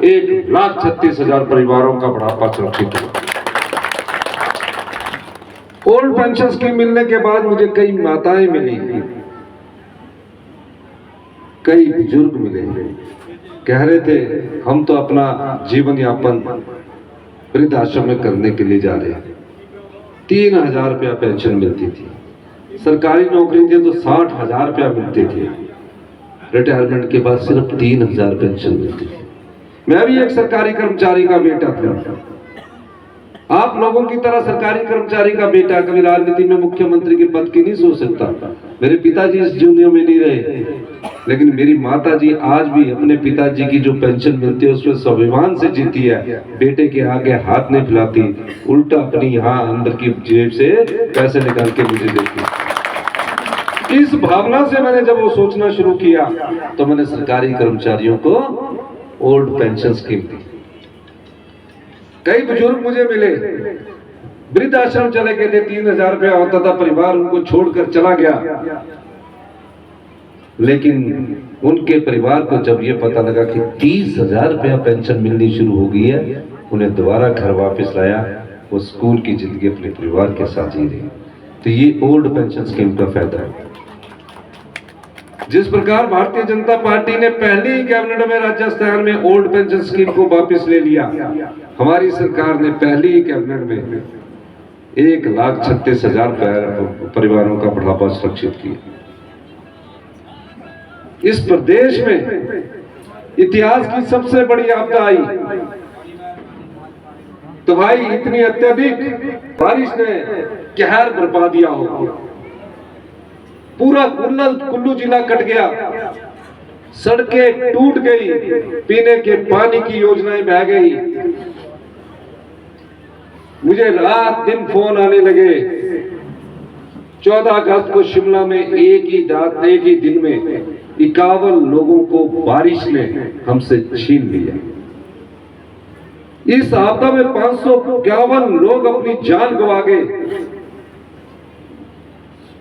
1,36,000 परिवारों का बुढ़ापा सुरक्षित हुआ। ओल्ड पेंशन स्कीम मिलने के बाद मुझे कई माताएं मिली, कई बुजुर्ग मिले, कह रहे थे हम तो अपना जीवन यापन वृद्धाश्रम में करने के लिए जा रहे हैं। 3,000 रुपया पेंशन मिलती थी। सरकारी नौकरी थी तो 60,000 रुपया मिलते थे। रिटायरमेंट के बाद सिर्फ 3,000 पेंशन मिलती थी। मैं भी एक सरकारी कर्मचारी का बेटा था। आप लोगों की तरह सरकारी कर्मचारी का बेटा कभी राजनीति में मुख्यमंत्री के पद की नहीं सोच सकता। मेरे पिताजी इस दुनिया में नहीं रहे, लेकिन मेरी माता जी आज भी अपने पिताजी की जो पेंशन मिलती है उसमें स्वाभिमान से जीती है। बेटे के आगे हाथ नहीं फैलाती, उल्टा अपनी यहाँ अंदर की जेब से पैसे निकाल के मुझे देती। इस भावना से मैंने जब वो सोचना शुरू किया तो मैंने सरकारी कर्मचारियों को ओल्ड पेंशन स्कीम दी। कई बुजुर्ग मुझे मिले, वृद्ध आश्रम चले गए थे, 3000 रुपया होता था, परिवार उनको छोड़कर चला गया। लेकिन उनके परिवार को जब ये पता लगा कि 30,000 रुपया पेंशन मिलनी शुरू हो गई है, उन्हें दोबारा घर वापस लाया। वो स्कूल की जिंदगी अपने परिवार के साथ जी रही। तो ये ओल्ड पेंशन स्कीम का फायदा है। जिस प्रकार भारतीय जनता पार्टी ने पहले ही कैबिनेट में राजस्थान में ओल्ड पेंशन स्कीम को वापस ले लिया, हमारी सरकार ने पहले ही कैबिनेट में 1,36,000 परिवारों का बुढ़ापा सुरक्षित किया। इस प्रदेश में इतिहास की सबसे बड़ी आपदा आई तो भाई इतनी अत्यधिक बारिश ने कहर बरपा दिया हो। पूरा कुल्लू जिला कट गया, सड़कें टूट गई, पीने के पानी की योजनाएं बह गई। मुझे रात दिन फोन आने लगे। 14 अगस्त को शिमला में एक ही दिन में 51 लोगों को बारिश ने हमसे छीन लिया। इस आपदा में 551 लोग अपनी जान गंवा गए।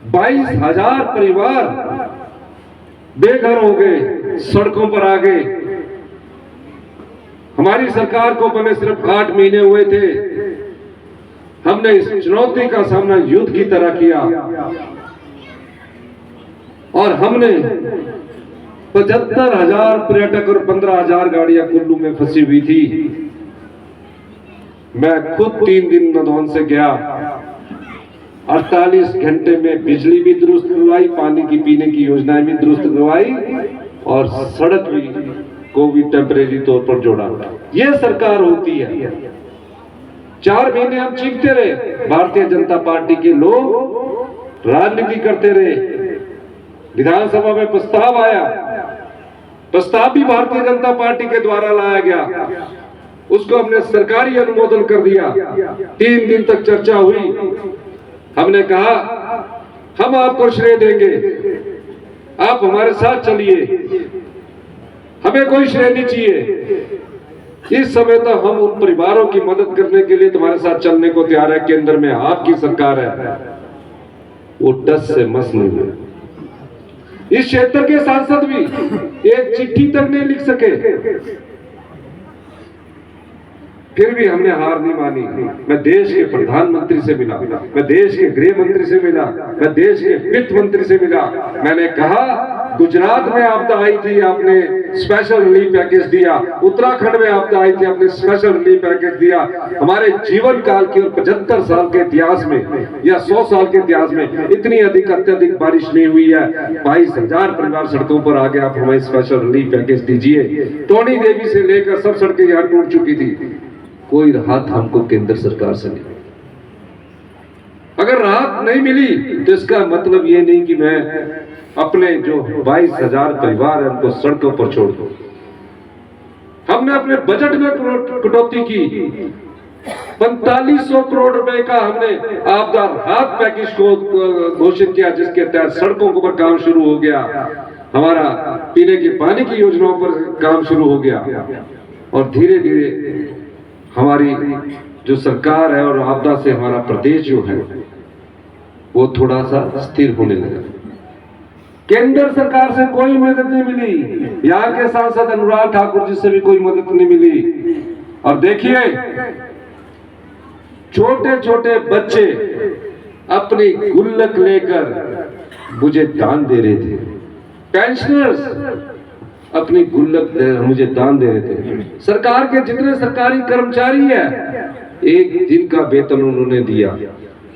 22,000 परिवार बेघर हो गए, सड़कों पर आ गए। हमारी सरकार को बने सिर्फ 8 महीने हुए थे। हमने इस चुनौती का सामना युद्ध की तरह किया और हमने 75,000 पर्यटक और 15,000 गाड़ियां कुल्लू में फंसी हुई थी। मैं खुद 3 दिन नदौन से गया। 48 घंटे में बिजली भी दुरुस्त करवाई, पानी की पीने की योजनाएं भी दुरुस्त करवाई और सड़क भी को भी टेम्परेरी तौर पर जोड़ा। यह सरकार होती है। 4 महीने हम चीखते रहे, भारतीय जनता पार्टी के लोग राजनीति करते रहे। विधानसभा में प्रस्ताव आया, प्रस्ताव भी भारतीय जनता पार्टी के द्वारा लाया गया, उसको हमने सरकारी अनुमोदन कर दिया। 3 दिन तक चर्चा हुई। हमने कहा हम आपको श्रेय देंगे, आप हमारे साथ चलिए, हमें कोई श्रेय नहीं चाहिए। इस समय तो हम उन परिवारों की मदद करने के लिए तुम्हारे साथ चलने को तैयार है। केंद्र में आपकी सरकार है। वो टस से मस नहीं हुए। इस क्षेत्र के सांसद भी एक चिट्ठी तक नहीं लिख सके, फिर भी हमने हार नहीं मानी। मैं देश के प्रधानमंत्री से मिला, मैं देश के गृह मंत्री से मिला, मैं देश के वित्त मंत्री से मिला। मैंने कहा गुजरात में आपदा आई थी, आपने स्पेशल रिलीफ पैकेज दिया। उत्तराखंड में आपदा आई थी, आपने स्पेशल रिलीफ पैकेज दिया। हमारे जीवन काल के और 75 साल के इतिहास में या 100 साल के इतिहास में इतनी अत्यधिक बारिश नहीं हुई है। 22,000 परिवार सड़कों पर आ गए, आप हमें स्पेशल रिलीफ पैकेज दीजिए। टोनी देवी से लेकर सब सड़कें यहाँ टूट चुकी थी, कोई राहत हमको केंद्र सरकार से नहीं। अगर राहत नहीं मिली तो इसका मतलब ये नहीं कि मैं अपने जो 22,000 परिवार हैं उनको सड़कों पर छोड़ दूं। हमने अपने बजट में कटौती की। 4500 करोड़ रुपए का हमने आपदा राहत पैकेज को घोषित किया, जिसके तहत सड़कों पर काम शुरू हो गया, हमारा पीने के पानी की योजनाओं पर काम शुरू हो गया और धीरे धीरे हमारी जो सरकार है और आपदा से हमारा प्रदेश जो है वो थोड़ा सा स्थिर होने लगा। केंद्र सरकार से कोई मदद नहीं मिली, यहाँ के सांसद अनुराग ठाकुर जी से भी कोई मदद नहीं मिली। और देखिए छोटे छोटे बच्चे अपनी गुल्लक लेकर मुझे दान दे रहे थे, पेंशनर्स अपनी गुल्लक मुझे दान दे रहे थे। सरकार के जितने सरकारी कर्मचारी हैं, एक दिन का वेतन उन्होंने दिया।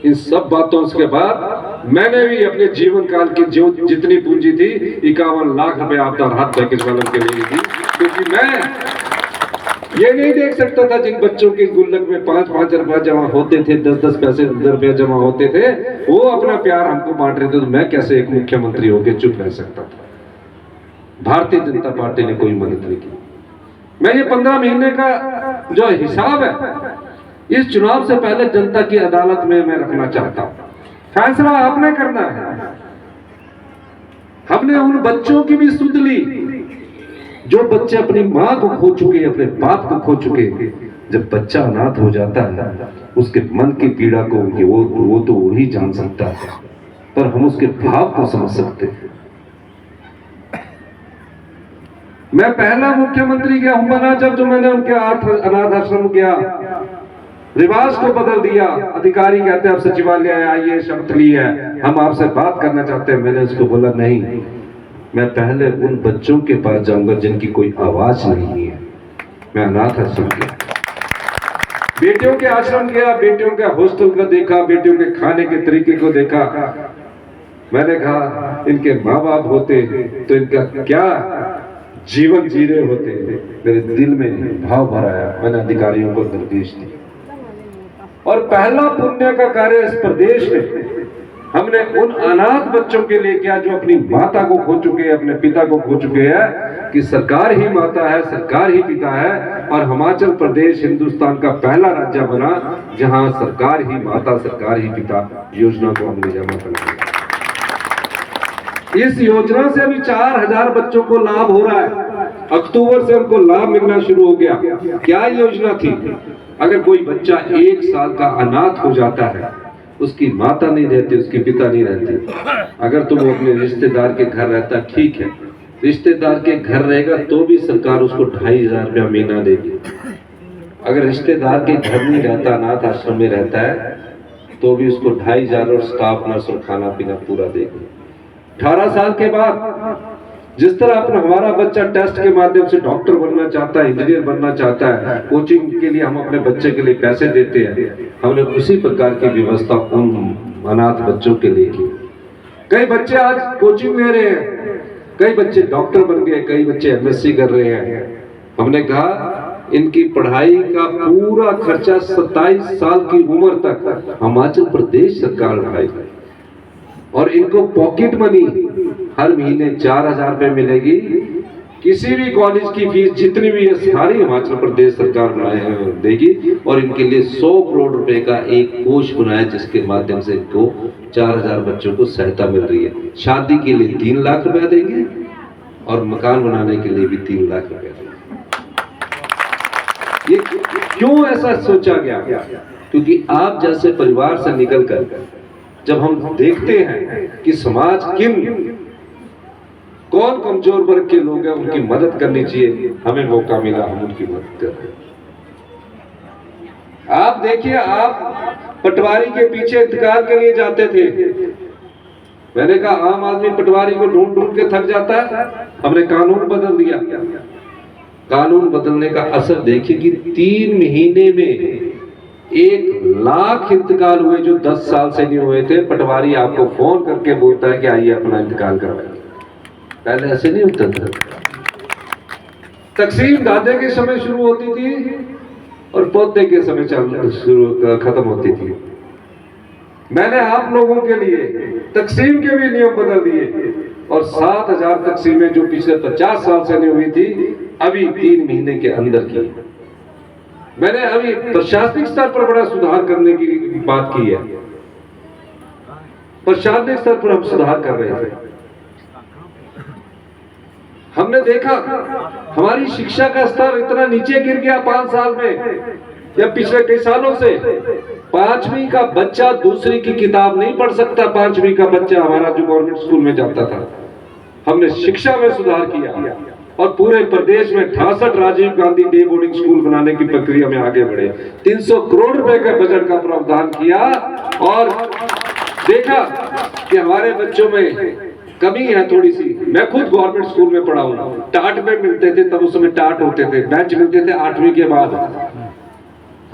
इन सब बातों के बाद मैंने भी अपने जीवन काल की जो जितनी पूंजी थी 51 लाख रुपए आपदा राहत पैकेज वालों के लिए दी, क्योंकि मैं ये नहीं देख सकता था जिन बच्चों के गुल्लक में 5-5 रुपए जमा होते थे, 10-10 पैसे रुपए जमा होते थे, वो अपना प्यार हमको बांट रहे थे, तो मैं कैसे एक मुख्यमंत्री होकर चुप रह सकता था। भारतीय जनता पार्टी ने कोई मदद नहीं की। मैं ये 15 महीने का जो हिसाब है इस चुनाव से पहले जनता की अदालत में मैं रखना चाहता हूं। फैसला आपने करना है। हमने उन बच्चों की भी सुध ली जो बच्चे अपनी मां को खो चुके, अपने बाप को खो चुके। जब बच्चा अनाथ हो जाता है उसके मन की पीड़ा को वो तो वही जान सकता है, पर हम उसके भाव को समझ सकते हैं। मैं पहला मुख्यमंत्री क्या हूं बना जब जो मैंने उनके अनाथ आश्रम किया, रिवाज को बदल दिया। अधिकारी कहते हैं आप सचिवालय आइए, शपथ ली है, हम आपसे बात करना चाहते हैं। मैंने उसको बोला नहीं, मैं पहले उन बच्चों के पास जाऊंगा जिनकी कोई आवाज नहीं है। मैं अनाथ आश्रम गया, बेटियों के आश्रम गया, बेटियों के हॉस्टल को देखा, बेटियों के खाने के तरीके को देखा। मैंने कहा इनके माँ बाप होते तो इनका क्या जीवन जी रहे होते। मेरे दिल में भाव भर आया। मैंने अधिकारियों को निर्देश दिए और पहला पुण्य का कार्य इस प्रदेश में हमने उन अनाथ बच्चों के लिए किया जो अपनी माता को खो चुके, अपने पिता को खो चुके हैं, कि सरकार ही माता है, सरकार ही पिता है। और हिमाचल प्रदेश हिंदुस्तान का पहला राज्य बना जहां सरकार ही माता, सरकार ही पिता योजना को हमने जमा कर दिया। इस योजना से अभी 4000 बच्चों को लाभ हो रहा है। अक्टूबर से उनको लाभ मिलना शुरू हो गया। क्या योजना थी? अगर कोई बच्चा 1 साल का अनाथ हो जाता है, उसकी माता नहीं रहती, उसके पिता नहीं रहते, अगर तो वो अपने रिश्तेदार के घर रहता ठीक है, रिश्तेदार के घर रहेगा तो भी सरकार उसको 2500 रुपया महीना देगी। अगर रिश्तेदार के घर नहीं रहता, अनाथ आश्रम में रहता है, तो भी उसको 2500 और स्टाफ नर्स और खाना पीना पूरा देगी। 18 साल के बाद जिस तरह अपना हमारा बच्चा टेस्ट के माध्यम से डॉक्टर बनना चाहता है, इंजीनियर बनना चाहता है, कोचिंग के लिए हम अपने बच्चे के लिए पैसे देते हैं, हमने उसी प्रकार की व्यवस्था उन अनाथ बच्चों के लिए की। कई बच्चे आज कोचिंग ले रहे हैं, कई बच्चे डॉक्टर बन गए, कई बच्चे एमएससी कर रहे हैं। हमने कहा इनकी पढ़ाई का पूरा खर्चा 27 साल की उम्र तक हिमाचल प्रदेश सरकार उठाएगी और इनको पॉकेट मनी हर महीने 4000 रुपए मिलेगी। किसी भी कॉलेज की फीस जितनी भी है सारी हिमाचल प्रदेश सरकार देगी और इनके लिए 100 करोड़ रुपए का एक कोष बनाया जिसके माध्यम से इनको 4000 बच्चों को सहायता मिल रही है। शादी के लिए 3 लाख रुपया देंगे और मकान बनाने के लिए भी 3 लाख रुपया देंगे। ये क्यों ऐसा सोचा गया? क्योंकि आप जैसे परिवार से निकलकर जब हम देखते हैं कि समाज कौन कमजोर वर्ग के लोग हैं, उनकी मदद करनी चाहिए, हमें मौका मिला, हम उनकी मदद कर रहे हैं। आप देखिए, आप पटवारी के पीछे इंतकाल के लिए जाते थे। मैंने कहा आम आदमी पटवारी को ढूंढ ढूंढ के थक जाता है, हमने कानून बदल दिया। कानून बदलने का असर देखिए कि 3 महीने में 1 लाख इंतकाल हुए जो 10 साल से नहीं हुए थे। पटवारी आपको फोन करके बोलता है कि आइए अपना इंतकाल करवाइए। पहले ऐसे नहीं होता था। तकसीम दादे के समय शुरू होती थी और पोते के समय खत्म होती थी। मैंने आप लोगों के लिए तकसीम के भी नियम बदल दिए और 7000 तकसीमें जो पिछले 50 साल से नहीं हुई थी अभी 3 महीने के अंदर की। मैंने अभी प्रशासनिक स्तर पर बड़ा सुधार करने की बात की है। प्रशासनिक स्तर पर हम सुधार कर रहे हैं। हमने देखा हमारी शिक्षा का स्तर इतना नीचे गिर गया 5 साल में या पिछले कई सालों से। 5वीं का बच्चा दूसरी की किताब नहीं पढ़ सकता। 5वीं का बच्चा हमारा जो गवर्नमेंट स्कूल में जाता था। हमने शिक्षा में सुधार किया और पूरे प्रदेश में 68 Rajiv Gandhi day boarding school बनाने की प्रक्रिया में आगे बढ़े। 300 करोड़ रुपए के बजट का प्रावधान किया और देखा कि हमारे बच्चों में कमी है थोड़ी सी। मैं खुद गवर्नमेंट स्कूल में पढ़ा हूं। टाट में मिलते थे, तब उस समय टाट होते थे, बेंच मिलते थे 8वीं के बाद।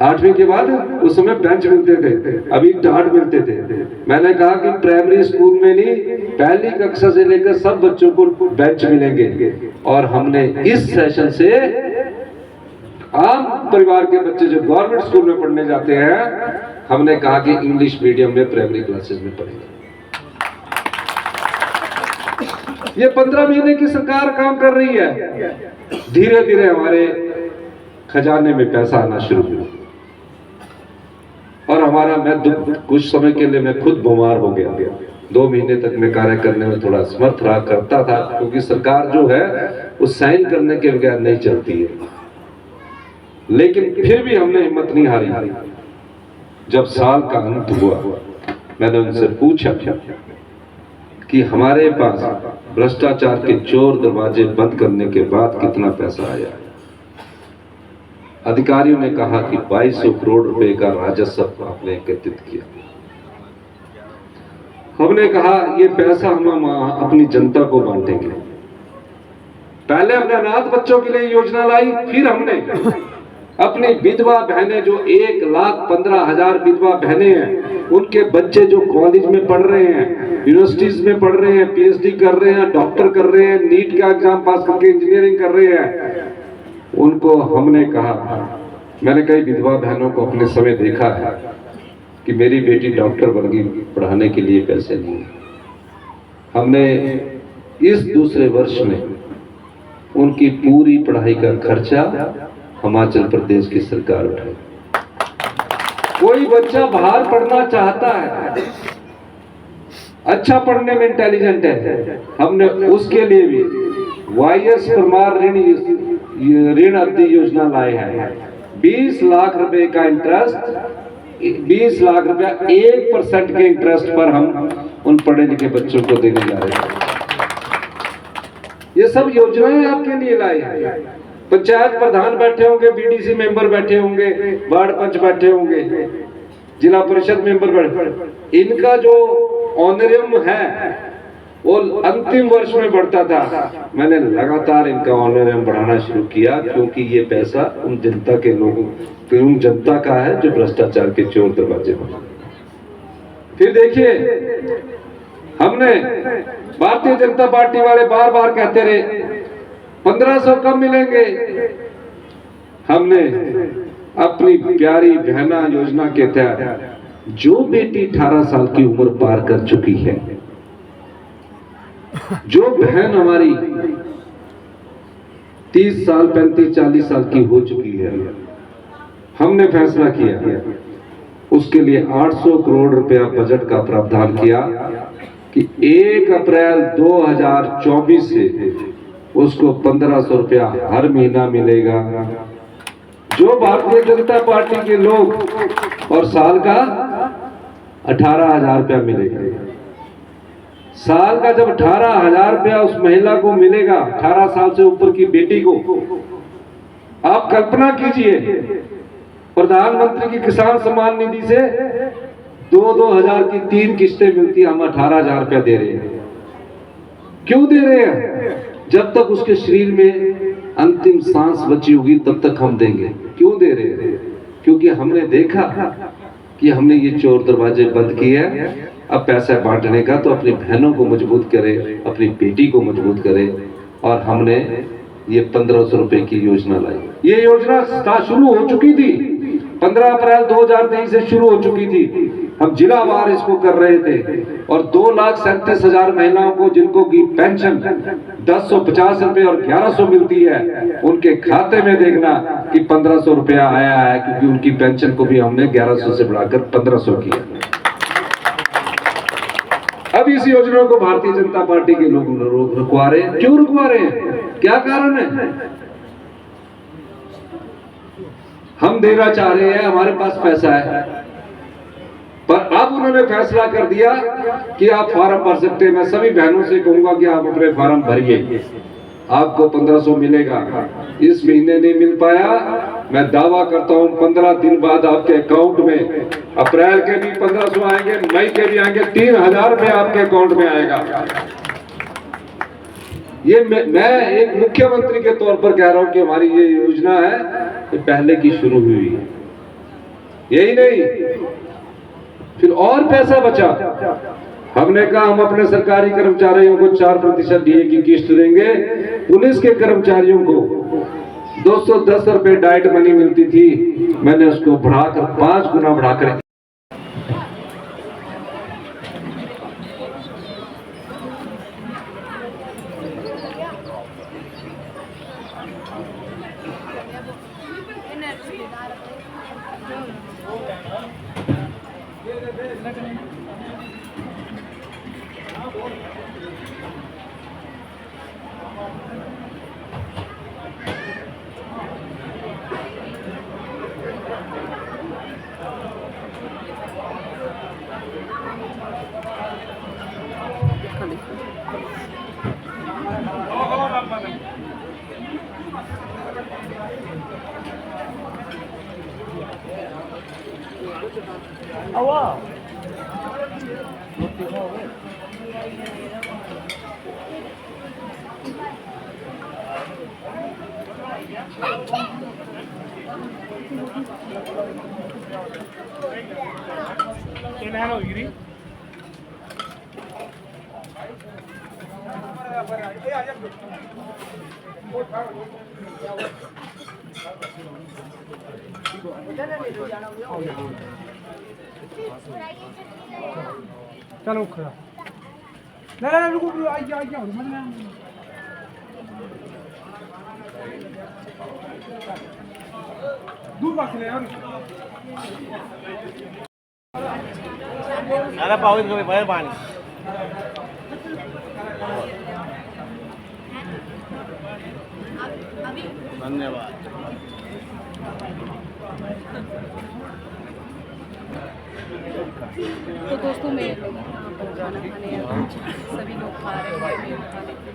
8वीं के बाद उस समय बेंच मिलते थे, अभी टाट मिलते थे। मैंने कहा कि प्राइमरी स्कूल में नहीं, पहली कक्षा से लेकर सब बच्चों को बेंच मिलेंगे। और हमने इस सेशन से आम परिवार के बच्चे जो गवर्नमेंट स्कूल में पढ़ने जाते हैं, हमने कहा कि इंग्लिश मीडियम में प्राइमरी क्लासेस में पढ़ेंगे। ये 15 महीने की सरकार काम कर रही है, धीरे धीरे हमारे खजाने में पैसा आना शुरू हुआ और मैं कुछ समय के लिए मैं खुद बीमार हो गया। 2 महीने तक मैं कार्य करने में थोड़ा असमर्थ रहा करता था, क्योंकि सरकार जो है वो साइन करने के बगैर नहीं चलती है। लेकिन फिर भी हमने हिम्मत नहीं हारी। जब साल का अंत हुआ, मैंने उनसे पूछा कि हमारे पास भ्रष्टाचार के चोर दरवाजे बंद करने के बाद कितना पैसा आया। अधिकारियों ने कहा कि 2200 करोड़ रुपए का राजस्व आपने एकत्रित किया। हमने कहा ये पैसा हम अपनी जनता को बांटेंगे। पहले हमने अनाथ बच्चों के लिए योजना लाई, फिर हमने अपनी विधवा बहनें जो 1,15,000 विधवा बहनें हैं, उनके बच्चे जो कॉलेज में पढ़ रहे हैं, यूनिवर्सिटीज में पढ़ रहे हैं, पीएचडी कर रहे हैं, डॉक्टर कर रहे हैं, नीट का एग्जाम पास करके इंजीनियरिंग कर रहे हैं, उनको हमने कहा, मैंने कई विधवा बहनों को अपने समय देखा है कि मेरी बेटी डॉक्टर बन गई, पढ़ाने के लिए पैसे नहीं है। हमने इस दूसरे वर्ष में उनकी पूरी पढ़ाई का खर्चा हिमाचल प्रदेश की सरकार उठाई। कोई बच्चा बाहर पढ़ना चाहता है, अच्छा पढ़ने में इंटेलिजेंट है, हमने उसके लिए भी वाईएस परमार ऋण अवधि योजना लाए हैं। 20 लाख रुपए का इंटरेस्ट, 20 लाख रुपया 1% के इंटरेस्ट पर हम उन पढ़े लिखे बच्चों को देने जा रहे हैं। ये सब योजनाएं आपके लिए लाई हैं। पंचायत प्रधान बैठे होंगे, बीडीसी मेंबर बैठे होंगे, वार्ड पंच बैठे होंगे, जिला परिषद मेंबर बैठे, इनका जो ऑनरियम है वो अंतिम वर्ष में बढ़ता था। मैंने लगातार इनका ऑनरियम बढ़ाना शुरू किया, क्योंकि ये पैसा उन जनता के लोगों, उन जनता का है जो भ्रष्टाचार के चोर दरवाजे पर। फिर देखिए, हमने भारतीय जनता पार्टी वाले बार बार कहते रहे 1500 कम मिलेंगे। हमने अपनी प्यारी बहना योजना के तहत जो बेटी 18 साल की उम्र पार कर चुकी है, जो बहन हमारी 30 साल 35 40 साल की हो चुकी है, हमने फैसला किया उसके लिए 800 करोड़ रुपया बजट का प्रावधान किया कि 1 अप्रैल 2024 से उसको 1500 रुपया हर महीना मिलेगा। जो भारतीय जनता पार्टी के लोग, और साल का 18,000 रुपया मिलेगा। साल का जब 18,000 रुपया उस महिला को मिलेगा, 18 साल से ऊपर की बेटी को, आप कल्पना कीजिए, प्रधानमंत्री की किसान सम्मान निधि से 2-2 हजार की 3 किस्तें मिलती, हम 18,000 रुपया दे रहे हैं। क्यों दे रहे हैं? जब तक उसके शरीर में अंतिम सांस बची होगी तब तक हम देंगे। क्यों दे रहे हैं? क्योंकि हमने देखा कि हमने ये चोर दरवाजे बंद किए हैं। अब पैसा बांटने का तो अपनी बहनों को मजबूत करे, अपनी बेटी को मजबूत करे, और हमने ये 1500 रुपए की योजना लाई। ये योजना शुरू हो चुकी थी, 15 अप्रैल 2023 से शुरू हो चुकी थी। हम जिलावार इसको कर रहे थे, और 2,37,000 महिलाओं को, जिनको की पेंशन 1050 रुपए और 1100 मिलती है, उनके खाते में देखना कि 1500 रुपया आया है, क्योंकि उनकी पेंशन को भी हमने 1100 से बढ़ाकर 1500 किया। अब इस योजना को भारतीय जनता पार्टी के लोग रुकवा रहे हैं। क्यों रुकवा रहे हैं? क्या कारण है? हम देना चाह रहे हैं, हमारे पास पैसा है, पर अब उन्होंने फैसला कर दिया कि आप फॉर्म भर सकते हैं। मैं सभी बहनों से कहूंगा कि आप अपने फॉर्म भरिए, आपको 1500 मिलेगा। इस महीने नहीं मिल पाया, मैं दावा करता हूं 15 दिन बाद आपके अकाउंट में, अप्रैल के भी 1500 आएंगे, मई के भी आएंगे, 3,000 रुपए आपके अकाउंट में आएगा। ये मैं एक मुख्यमंत्री के तौर पर कह रहा हूं कि हमारी ये योजना है, ये पहले की शुरू हुई है। यही नहीं, फिर और पैसा बचा। हमने कहा हम अपने सरकारी कर्मचारियों को 4% डीए की किस्त देंगे। पुलिस के कर्मचारियों को 210 रुपए डाइट मनी मिलती थी, मैंने उसको बढ़ाकर 5 गुना बढ़ाकर चलो खड़ा ना रुको आई जाओ दूर रख ले यार अरे पावन को भाई पानी धन्यवाद तो दोस्तों मैं यहाँ पर खाना खाने सभी लोग खा रहे हैं